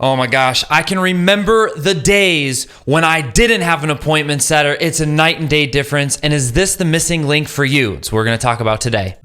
Oh my gosh, I can remember the days when I didn't have an appointment setter. It's a night and day difference. And is this the missing link for you? It's what we're going to talk about today.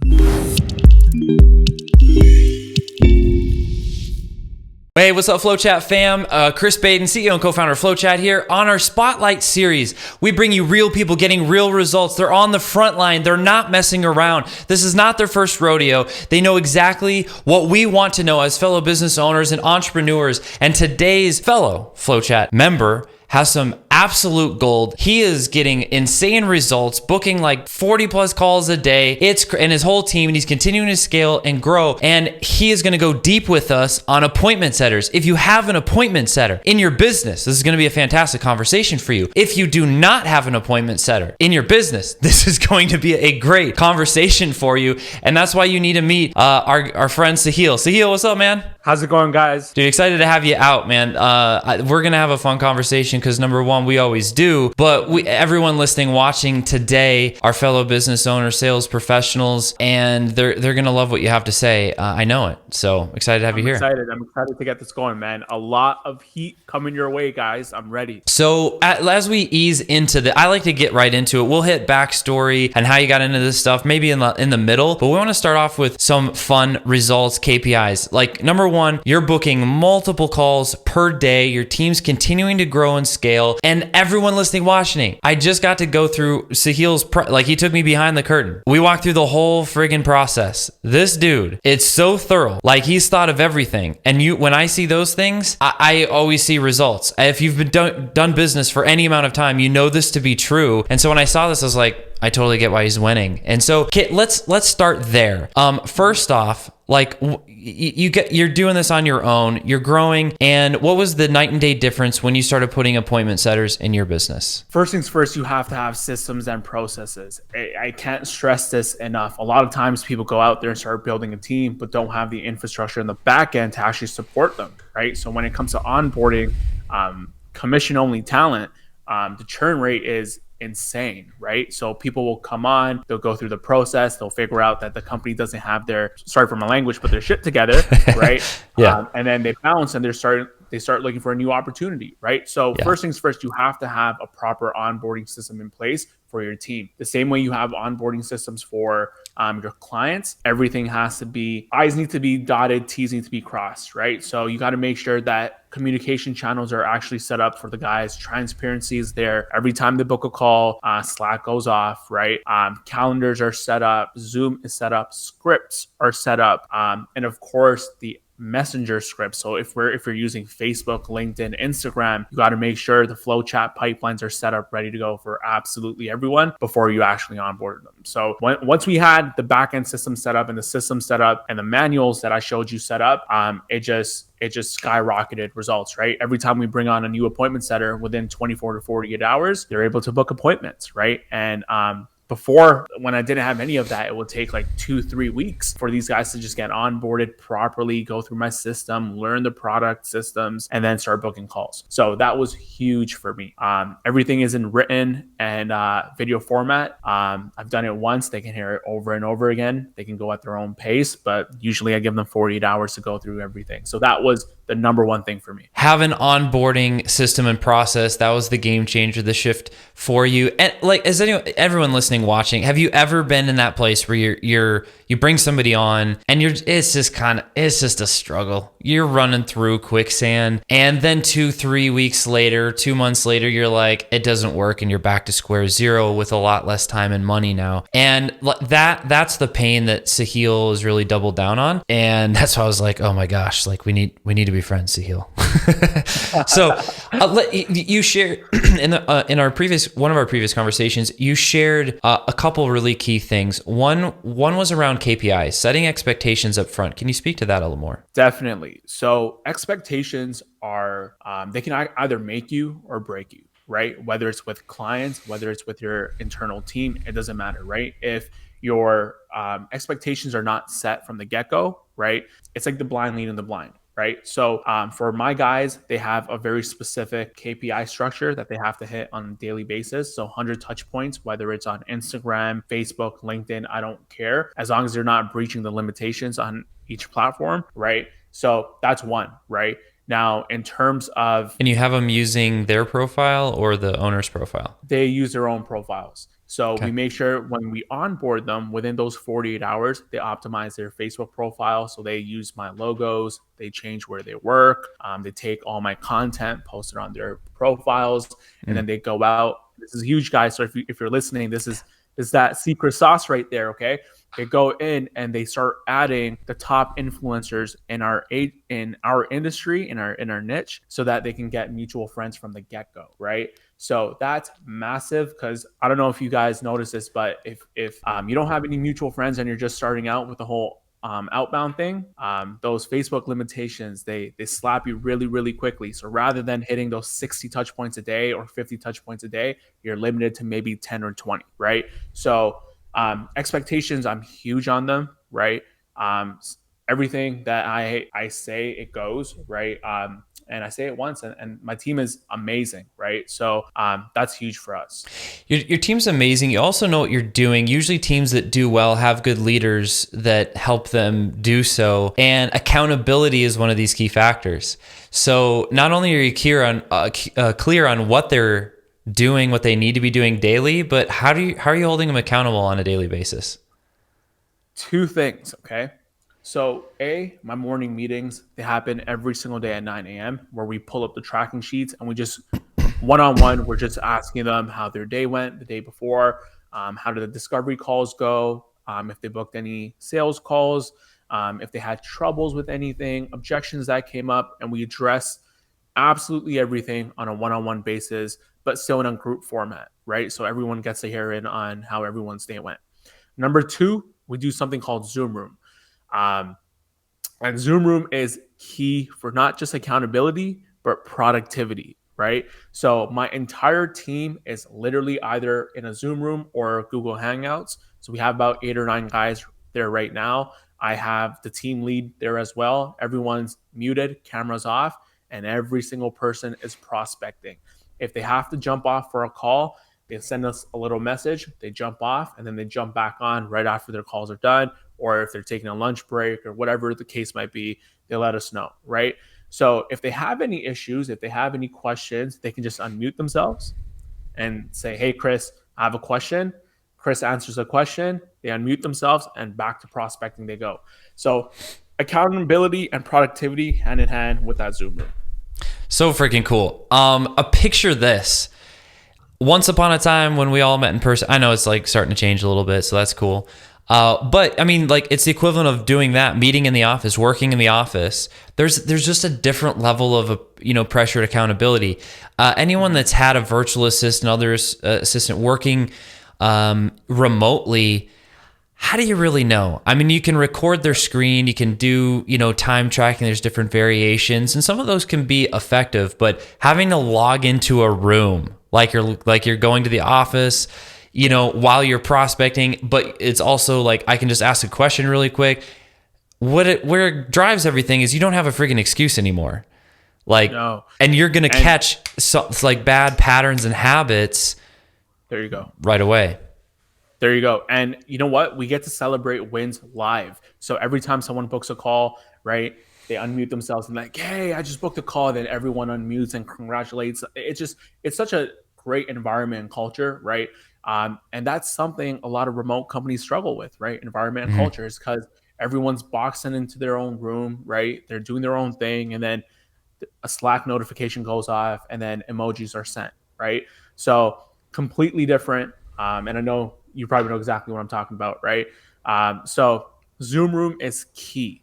Hey, what's up, FlowChat fam? Chris Baden, CEO and co-founder of FlowChat here. On our Spotlight series, we bring you real people getting real results. They're on the front line. They're not messing around. This is not their first rodeo. They know exactly what we want to know as fellow business owners and entrepreneurs. And today's fellow FlowChat member has some absolute gold. He is getting insane results, booking like 40 plus calls a day. And his whole team, and he's continuing to scale and grow. And he is going to go deep with us on appointment setters. If you have an appointment setter in your business, this is going to be a fantastic conversation for you. If you do not have an appointment setter in your business, this is going to be a great conversation for you. And that's why you need to meet our friend Sahil. Sahil, what's up, man? How's it going, guys? Dude, excited to have you out, man. We're going to have a fun conversation because number one, we always do, but everyone listening, watching today are fellow business owners, sales professionals, and they're going to love what you have to say. I know it. So excited to have you here. I'm excited to get this going, man. A lot of heat coming your way, guys. I'm ready. So as we ease into I like to get right into it. We'll hit backstory and how you got into this stuff, maybe in the middle, but we want to start off with some fun results, KPIs. Like number one, you're booking multiple calls per day. Your team's continuing to grow and scale, and everyone listening, watching, I just got to go through Sahil's, he took me behind the curtain. We walked through the whole friggin' process. This dude, it's so thorough. Like he's thought of everything. And when I see those things, I always see results. If you've been done business for any amount of time, you know this to be true. And so when I saw this, I was like, I totally get why he's winning. And so, Kit, let's start there. First off, like you're doing this on your own, you're growing. And what was the night and day difference when you started putting appointment setters in your business? First things first, you have to have systems and processes. I can't stress this enough. A lot of times people go out there and start building a team, but don't have the infrastructure in the back end to actually support them, right? So when it comes to onboarding commission only talent, the churn rate is insane, right? So people will come on, they'll go through the process, they'll figure out that the company doesn't have sorry for my language, but their shit together, right? Yeah. And then they bounce and they start looking for a new opportunity, right? So First things first, you have to have a proper onboarding system in place for your team. The same way you have onboarding systems for your clients, everything has to be, I's need to be dotted, T's need to be crossed, right? So you got to make sure that communication channels are actually set up for the guys. Transparency is there. Every time they book a call, Slack goes off, right? Calendars are set up, Zoom is set up, scripts are set up, and of course the messenger script. So if you're using Facebook, LinkedIn, Instagram, you got to make sure the FlowChat pipelines are set up, ready to go for absolutely everyone before you actually onboard them. So once we had the backend system set up and the system set up and the manuals that I showed you set up, it just skyrocketed results, right? Every time we bring on a new appointment setter, within 24 to 48 hours, they're able to book appointments, right? And before, when I didn't have any of that, it would take like 2-3 weeks for these guys to just get onboarded properly, go through my system, learn the product systems, and then start booking calls. So that was huge for me. Everything is in written and video format. I've done it once. They can hear it over and over again. They can go at their own pace, but usually I give them 48 hours to go through everything. So that was the number one thing for me. Have an onboarding system and process. That was the game changer, the shift for you. And like, everyone listening, watching, have you ever been in that place where you bring somebody on and it's just a struggle. You're running through quicksand, and then 2-3 weeks later, 2 months later, you're like, it doesn't work, and you're back to square zero with a lot less time and money now. And that's the pain that Sahil has really doubled down on. And that's why I was like, oh my gosh, like we need to be friends, Sahil. So you shared in one of our previous conversations, you shared a couple really key things. One was around KPIs, setting expectations up front. Can you speak to that a little more? Definitely. So expectations are, they can either make you or break you, right? Whether it's with clients, whether it's with your internal team, it doesn't matter, right? If your expectations are not set from the get-go, right? It's like the blind leading the blind. Right. So for my guys, they have a very specific KPI structure that they have to hit on a daily basis. So 100 touch points, whether it's on Instagram, Facebook, LinkedIn, I don't care, as long as they're not breaching the limitations on each platform. Right. So that's one. Right. Now, in terms of, And you have them using their profile or the owner's profile? they use their own profiles. So we Okay. make sure when we onboard them within those 48 hours, they optimize their Facebook profile. So they use my logos, they change where they work, they take all my content, post it on their profiles, and then Mm. they go out. This is huge, guys. So if you're listening, this is that secret sauce right there. Okay, they go in and they start adding the top influencers in our industry, in our niche, so that they can get mutual friends from the get-go, right? So that's massive, because I don't know if you guys notice this, but if you don't have any mutual friends and you're just starting out with the whole outbound thing, those Facebook limitations, they slap you really, really quickly. So rather than hitting those 60 touch points a day or 50 touch points a day, you're limited to maybe 10 or 20, right? So expectations, I'm huge on them, right? Everything that I say, it goes, right. And I say it once, and my team is amazing, right? So that's huge for us. Your team's amazing. You also know what you're doing. Usually teams that do well have good leaders that help them do so. And accountability is one of these key factors. So not only are you clear on what they're doing, what they need to be doing daily, but how are you holding them accountable on a daily basis? Two things, okay? So, my morning meetings, they happen every single day at 9 a.m., where we pull up the tracking sheets and we just one on one, we're just asking them how their day went the day before, how did the discovery calls go, if they booked any sales calls, if they had troubles with anything, objections that came up, and we address absolutely everything on a one on one basis, but still in a group format, right? So everyone gets to hear in on how everyone's day went. Number two, we do something called Zoom Room. Um, and Zoom Room is key for not just accountability, but productivity, right? So my entire team is literally either in a Zoom room or Google Hangouts. So we have about 8 or 9 guys there right now. I have the team lead there as well. Everyone's muted, cameras off, and every single person is prospecting. If they have to jump off for a call, they send us a little message, they jump off, and then they jump back on right after their calls are done. Or if they're taking a lunch break or whatever the case might be, they let us know, right? So if they have any issues, if they have any questions, they can just unmute themselves and say, "Hey, Chris, I have a question." Chris answers a question, they unmute themselves, and back to prospecting they go. So accountability and productivity hand in hand with that Zoom room. So freaking cool. A picture this. Once upon a time when we all met in person, I know it's like starting to change a little bit, so that's cool. But I mean, like, it's the equivalent of doing that, meeting in the office, working in the office. There's just a different level of pressure and accountability. Anyone that's had a virtual assistant, other assistant working remotely, how do you really know? I mean, you can record their screen, you can do, time tracking, there's different variations, and some of those can be effective, but having to log into a room like you're going to the office, while you're prospecting, but it's also like I can just ask a question really quick. Where it drives everything is you don't have a freaking excuse anymore. Like, No. and you're going to And catch like bad patterns and habits there you go. right away. There you go. And you know what? We get to celebrate wins live. So every time someone books a call, right, they unmute themselves and like, "Hey, I just booked a call." Then everyone unmutes and congratulates. It's such a great environment and culture, right? And that's something a lot of remote companies struggle with, right? Environment and Mhm. culture is because everyone's boxing into their own room, right? They're doing their own thing, and then a Slack notification goes off, and then emojis are sent, right? So completely different. And I know you probably know exactly what I'm talking about, right? So Zoom Room is key.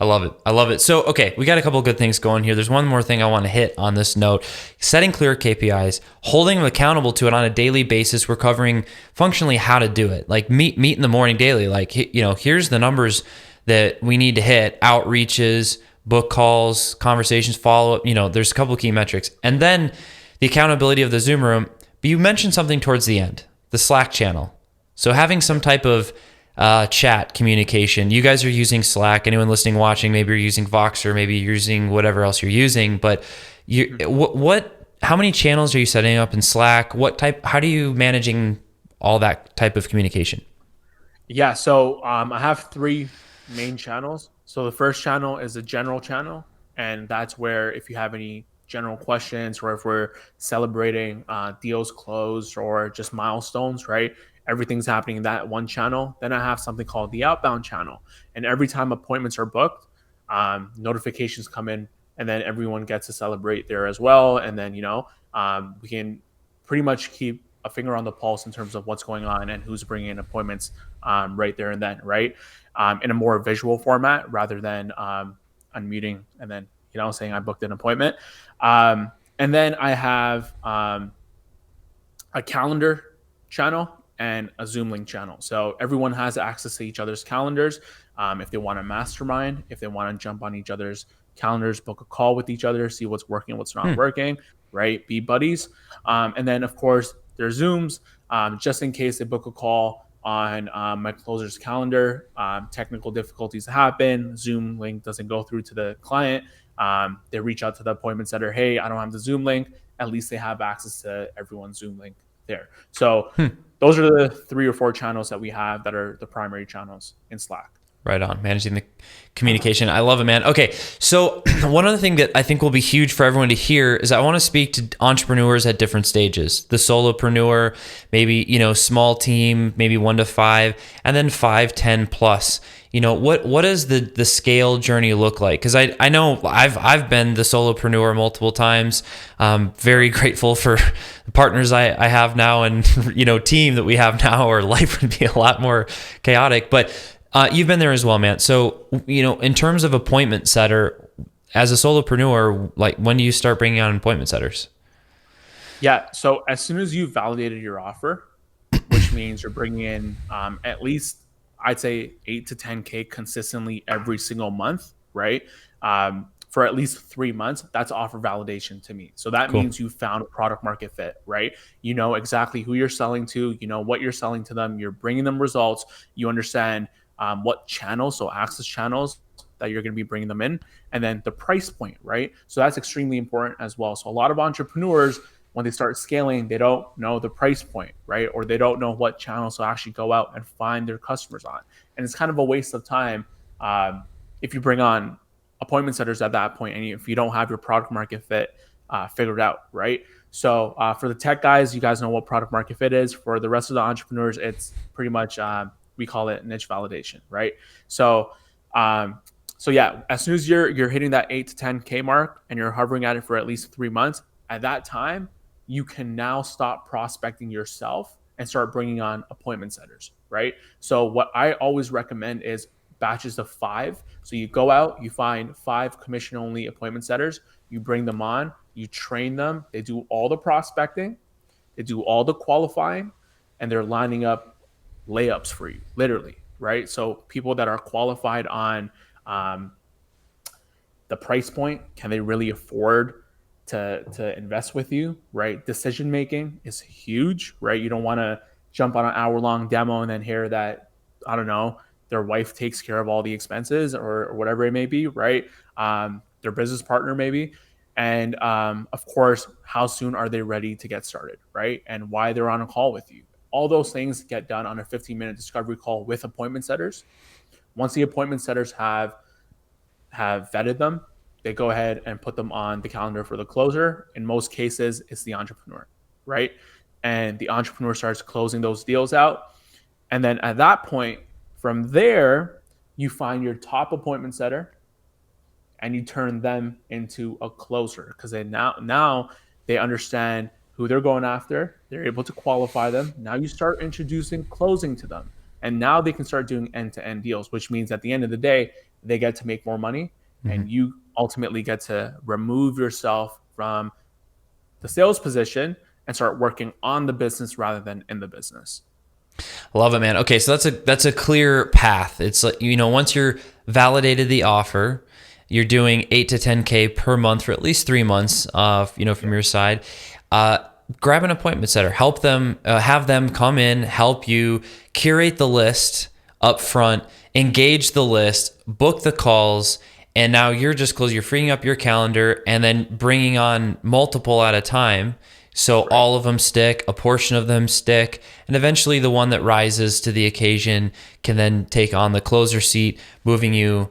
I love it. I love it. So, okay, we got a couple of good things going here. There's one more thing I want to hit on this note. Setting clear KPIs, holding them accountable to it on a daily basis. We're covering functionally how to do it. Like meet in the morning daily. Like, here's the numbers that we need to hit: outreaches, book calls, conversations, follow up. There's a couple of key metrics. And then the accountability of the Zoom room. But you mentioned something towards the end, the Slack channel. So having some type of chat communication. You guys are using Slack. Anyone listening, watching, maybe you're using Voxer, maybe you're using whatever else you're using. But how many channels are you setting up in Slack? How do you managing all that type of communication? Yeah. So I have three main channels. So the first channel is a general channel. And that's where, if you have any general questions, or if we're celebrating deals closed or just milestones, right? Everything's happening in that one channel. Then I have something called the outbound channel. And every time appointments are booked, notifications come in, and then everyone gets to celebrate there as well. And then, we can pretty much keep a finger on the pulse in terms of what's going on and who's bringing in appointments right there and then, right? In a more visual format rather than unmuting and then, saying I booked an appointment. And then I have a calendar channel and a Zoom link channel. So everyone has access to each other's calendars. If they want to mastermind, if they want to jump on each other's calendars, book a call with each other, see what's working, what's not working, right? Be buddies. And then, of course, there's Zooms, just in case they book a call on my closer's calendar. Technical difficulties happen. Zoom link doesn't go through to the client. They reach out to the appointment setter. Hey, I don't have the Zoom link. At least they have access to everyone's Zoom link there. So those are the 3 or 4 channels that we have that are the primary channels in Slack. Right on. Managing the communication. I love it, man. Okay. So one other thing that I think will be huge for everyone to hear is I want to speak to entrepreneurs at different stages. The solopreneur, maybe, small team, maybe 1 to 5, and then 5, 10 plus. What does the scale journey look like? Because I know I've been the solopreneur multiple times. Very grateful for the partners I have now and, team that we have now, or life would be a lot more chaotic. But you've been there as well, man. So, in terms of appointment setter, as a solopreneur, like when do you start bringing on appointment setters? Yeah. So as soon as you validated your offer, which means you're bringing in at least, I'd say 8 to 10K consistently every single month, right? For at least 3 months, that's offer validation to me. So that means you found a product market fit, right? You know exactly who you're selling to, you know what you're selling to them, you're bringing them results, you understand what channels, so access channels that you're going to be bringing them in, and then the price point, right? So that's extremely important as well. So a lot of entrepreneurs, when they start scaling, they don't know the price point, right? Or they don't know what channels to actually go out and find their customers on. And it's kind of a waste of time if you bring on appointment setters at that point and if you don't have your product market fit figured out, right? So for the tech guys, you guys know what product market fit is. For the rest of the entrepreneurs, it's pretty much, we call it niche validation, right? So yeah, as soon as you're hitting that 8 to 10K mark and you're hovering at it for at least 3 months, at that time, you can now stop prospecting yourself and start bringing on appointment setters, right? So what I always recommend is batches of 5. So you go out, you find 5 commission-only appointment setters, you bring them on, you train them, they do all the prospecting, they do all the qualifying, and they're lining up layups for you, literally, right? So people that are qualified on the price point, can they really afford to invest with you, right? Decision making is huge, right? You don't want to jump on an hour-long demo and then hear that, I don't know, their wife takes care of all the expenses or whatever it may be, right? Their business partner maybe. And of course, how soon are they ready to get started, right? And why they're on a call with you. All those things get done on a 15-minute discovery call with appointment setters. Once the appointment setters have vetted them, they go ahead and put them on the calendar for the closer. In most cases, it's the entrepreneur, right? And the entrepreneur starts closing those deals out. And then at that point, from there, you find your top appointment setter and you turn them into a closer because they now they understand who they're going after. They're able to qualify them. Now you start introducing closing to them. And now they can start doing end-to-end deals, which means at the end of the day, they get to make more money and you ultimately get to remove yourself from the sales position and start working on the business rather than in the business. Love it, man. Okay, so that's a clear path. It's like, once you're validated the offer, you're doing 8 to 10K per month for at least 3 months, from your side. Grab an appointment setter, help them, have them come in, help you curate the list up front, engage the list, book the calls, and now you're just closing, you're freeing up your calendar and then bringing on multiple at a time. So all of them stick, a portion of them stick, and eventually the one that rises to the occasion can then take on the closer seat, moving you,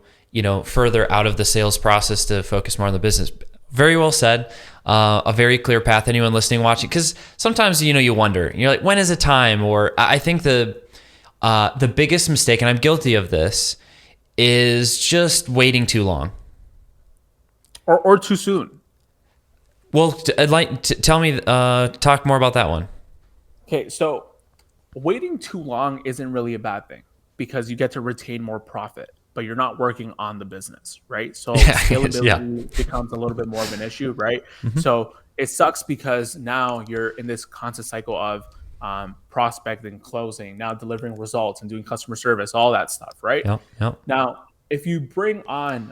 further out of the sales process to focus more on the business. Very well said. A very clear path. Anyone listening, watching, because sometimes, you wonder, you're like, when is it time? Or I think the biggest mistake, and I'm guilty of this, is just waiting too long. Or too soon. Well, tell me, talk more about that one. Okay, so waiting too long isn't really a bad thing because you get to retain more profit, but you're not working on the business, right? So scalability becomes a little bit more of an issue, right? Mm-hmm. So it sucks because now you're in this constant cycle of prospecting, closing, now delivering results and doing customer service, all that stuff, right? Yep. Now, if you bring on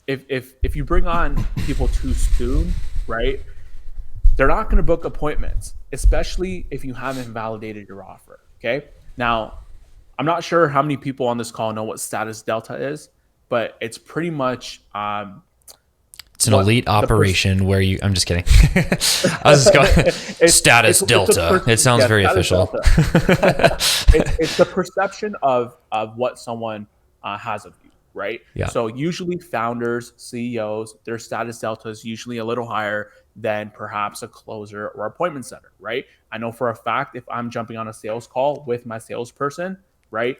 if you bring on people too soon, right, they're not going to book appointments, especially if you haven't validated your offer. Okay. Now, I'm not sure how many people on this call know what status delta is, but it's pretty much it's an elite operation where you. I'm just kidding. I was just going status delta. It sounds very official. It's the perception of what someone has of you. Right. Yeah. So usually founders, CEOs, their status delta is usually a little higher than perhaps a closer or appointment setter. Right. I know for a fact if I'm jumping on a sales call with my salesperson, right,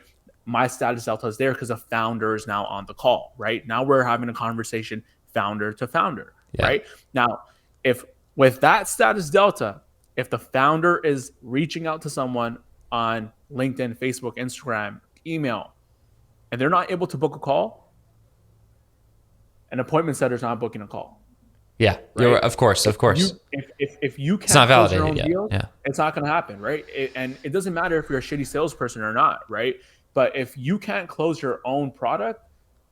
my status delta is there because a founder is now on the call. Right. Now we're having a conversation founder to founder. Yeah. Right. Now, if with that status delta, if the founder is reaching out to someone on LinkedIn, Facebook, Instagram, email, and they're not able to book a call, an appointment setter is not booking a call. Yeah, right? Of course. If you can't close your own deal, it's not going to happen, right? And it doesn't matter if you're a shitty salesperson or not, right? But if you can't close your own product,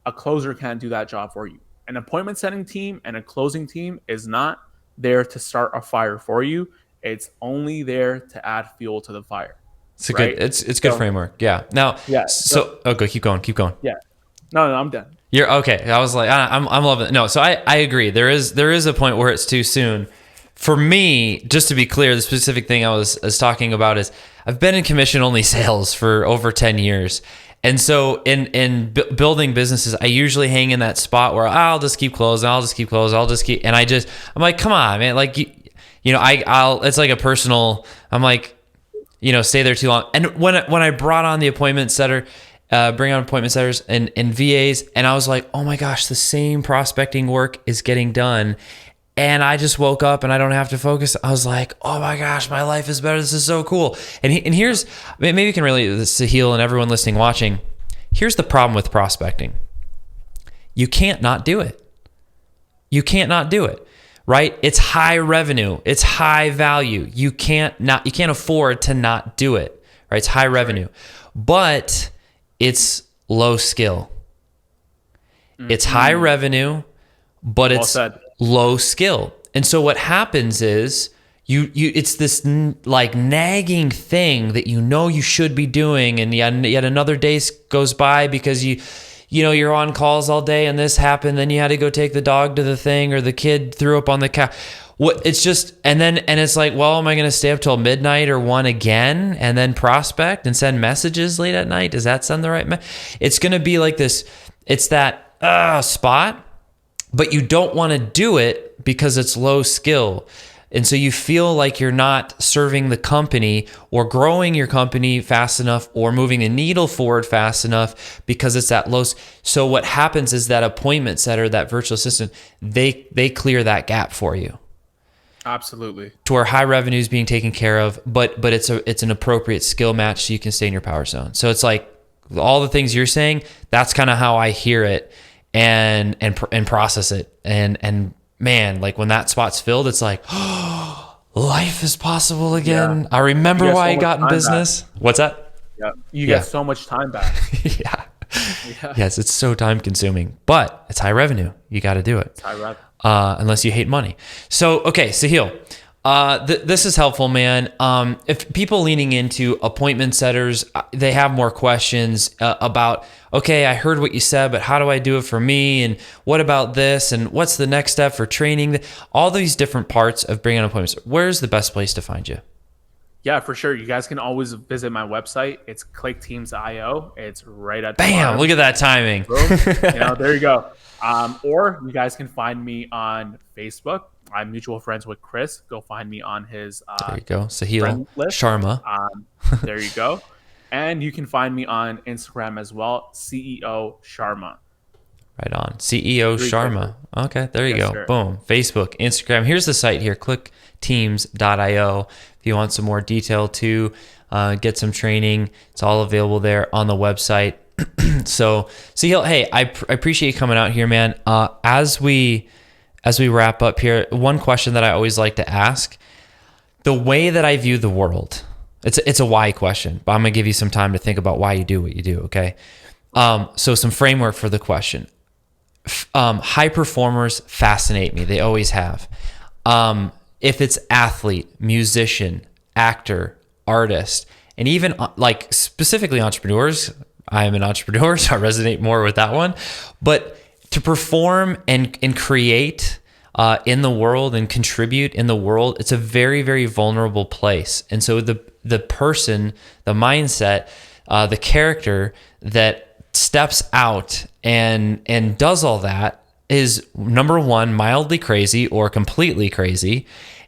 a closer can't do that job for you. An appointment setting team and a closing team is not there to start a fire for you. It's only there to add fuel to the fire. It's a good. It's good framework. Yeah. Now. Yeah. So okay, keep going. Yeah. No, I'm done. You're okay. I was like, I'm loving it. No. So I agree. There is a point where it's too soon. For me, just to be clear, the specific thing I was talking about is I've been in commission only sales for over 10 years, and so in building businesses, I usually hang in that spot where I'll just keep closing. I'm like, come on, man. Like I'll. It's like a personal. I'm like. Stay there too long. And when I brought on the appointment setter, bring on appointment setters and VAs, and I was like, oh my gosh, the same prospecting work is getting done. And I just woke up and I don't have to focus. I was like, oh my gosh, my life is better. This is so cool. And here's, maybe you can relate to this, Sahil, and everyone listening, watching. Here's the problem with prospecting. You can't not do it. Right? It's high revenue. It's high value. You can't afford to not do it. Right? It's high revenue, but it's low skill. Mm-hmm. It's high revenue, but it's low skill. And so what happens is it's this like nagging thing that you should be doing, and yet another day goes by because you're on calls all day and this happened, then you had to go take the dog to the thing, or the kid threw up on the couch. It's just, and it's like, well, am I going to stay up till midnight or 1 again and then prospect and send messages late at night? Does that send the right It's going to be like this. It's that spot, but you don't want to do it because it's low skill. And so you feel like you're not serving the company or growing your company fast enough or moving the needle forward fast enough because it's that low. So what happens is that appointment setter, that virtual assistant, they clear that gap for you. Absolutely. To where high revenue is being taken care of, but it's an appropriate skill match so you can stay in your power zone. So it's like all the things you're saying, that's kind of how I hear it and process it. And man, like when that spot's filled, it's like, oh, life is possible again. Yeah. I remember why I got in business. Back. What's that? Yeah. You get so much time back. Yeah. Yes, it's so time consuming, but it's high revenue. You got to do it. It's high revenue. Unless you hate money. So, okay, Sahil, this is helpful, man. If people leaning into appointment setters, they have more questions about, okay, I heard what you said, but how do I do it for me? And what about this? And what's the next step for training? All these different parts of bringing on appointments. Where's the best place to find you? Yeah, for sure. You guys can always visit my website. It's clickteams.io. It's right at the Bam! bottom. Look at that timing. Boom. There you go. Or you guys can find me on Facebook. I'm mutual friends with Chris. Go find me on his There you go. Sahil friend list. Sharma. There you go. And you can find me on Instagram as well, CEO Sharma. Right on. CEO Sharma. Okay, there you go. Sir. Boom. Facebook, Instagram. Here's the site here, clickteams.io. If you want some more detail too, get some training. It's all available there on the website. So, Sahil, hey, I appreciate you coming out here, man. As we wrap up here, one question that I always like to ask, the way that I view the world, it's a why question, but I'm going to give you some time to think about why you do what you do, okay? So some framework for the question. High performers fascinate me. They always have. If it's athlete, musician, actor, artist, and even like specifically entrepreneurs, I am an entrepreneur, so I resonate more with that one. But to perform and create in the world and contribute in the world, it's a very, very vulnerable place. And so the person, the mindset, the character that steps out and does all that is, number one, mildly crazy or completely crazy.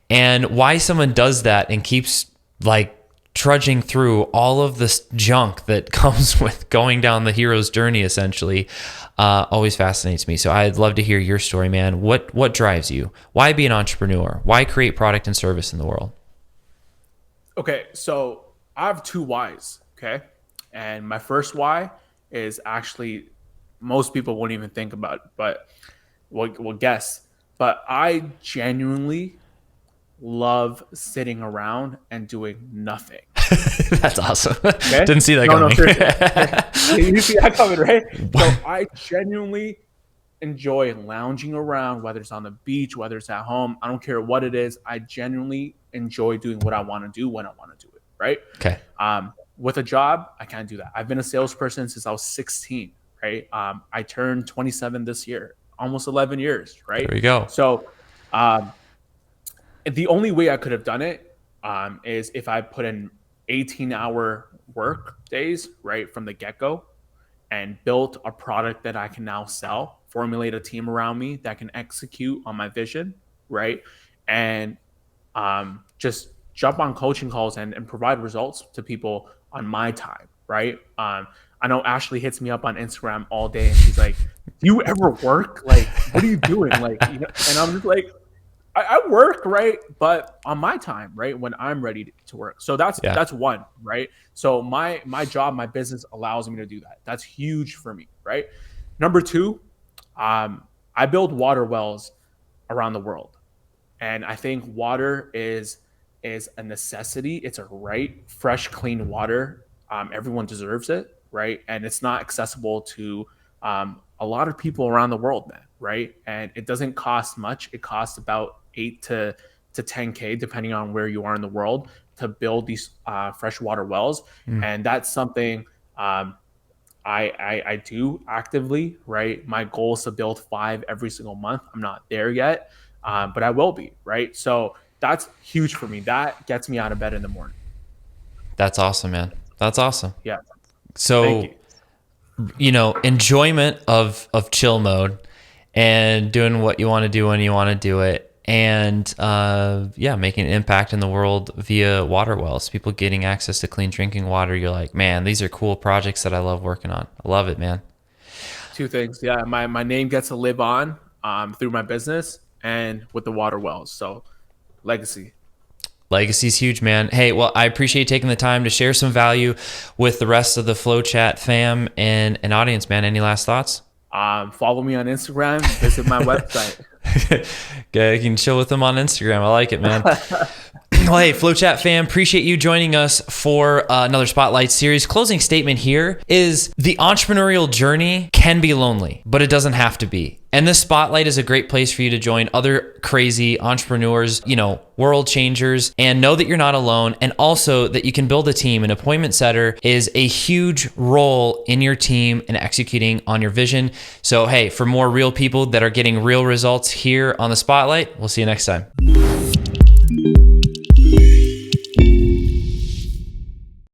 And why someone does that and keeps like trudging through all of this junk that comes with going down the hero's journey, essentially, always fascinates me. So I'd love to hear your story, man. What drives you? Why be an entrepreneur? Why create product and service in the world? Okay, so I have two whys, okay? And my first why is actually most people won't even think about, but will guess. But I genuinely love sitting around and doing nothing. That's awesome. Okay? Didn't see that coming. You see that coming, right? So I genuinely enjoy lounging around, whether it's on the beach, whether it's at home. I don't care what it is. I genuinely enjoy doing what I want to do when I want to do it, right? Okay. With a job, I can't do that. I've been a salesperson since I was 16, right? I turned 27 this year, almost 11 years, right? There we go. So the only way I could have done it is if I put in 18-hour work days, right, from the get-go, and built a product that I can now sell, formulate a team around me that can execute on my vision, right? And just jump on coaching calls and provide results to people on my time, right? I know Ashley hits me up on Instagram all day and she's like, do you ever work? Like, what are you doing? Like, and I'm just like, I work, right? But on my time, right? When I'm ready to work. So that's one, right? So my job, my business allows me to do that. That's huge for me, right? Number two, I build water wells around the world. And I think water is a necessity. It's a right. Fresh, clean water. Everyone deserves it, right? And it's not accessible to a lot of people around the world, man, right? And it doesn't cost much. It costs about 8 to 10K, depending on where you are in the world, to build these freshwater wells. And that's something I do actively, right? My goal is to build 5 every single month. I'm not there yet, but I will be, right? So that's huge for me. That gets me out of bed in the morning. That's awesome, man. That's awesome. Yeah. So, enjoyment of chill mode and doing what you want to do when you want to do it. And making an impact in the world via water wells, people getting access to clean drinking water. You're like, man, these are cool projects that I love working on. I love it, man. Two things. Yeah. My name gets to live on through my business and with the water wells. So legacy. Legacy's huge, man. Hey, well, I appreciate you taking the time to share some value with the rest of the FlowChat fam and audience, man. Any last thoughts? Follow me on Instagram, visit my website. Okay, you can chill with them on Instagram. I like it, man. Well, hey, FlowChat fam, appreciate you joining us for another Spotlight series. Closing statement here is the entrepreneurial journey can be lonely, but it doesn't have to be. And this Spotlight is a great place for you to join other crazy entrepreneurs, world changers, and know that you're not alone. And also that you can build a team. An appointment setter is a huge role in your team and executing on your vision. So, hey, for more real people that are getting real results here on the Spotlight, we'll see you next time.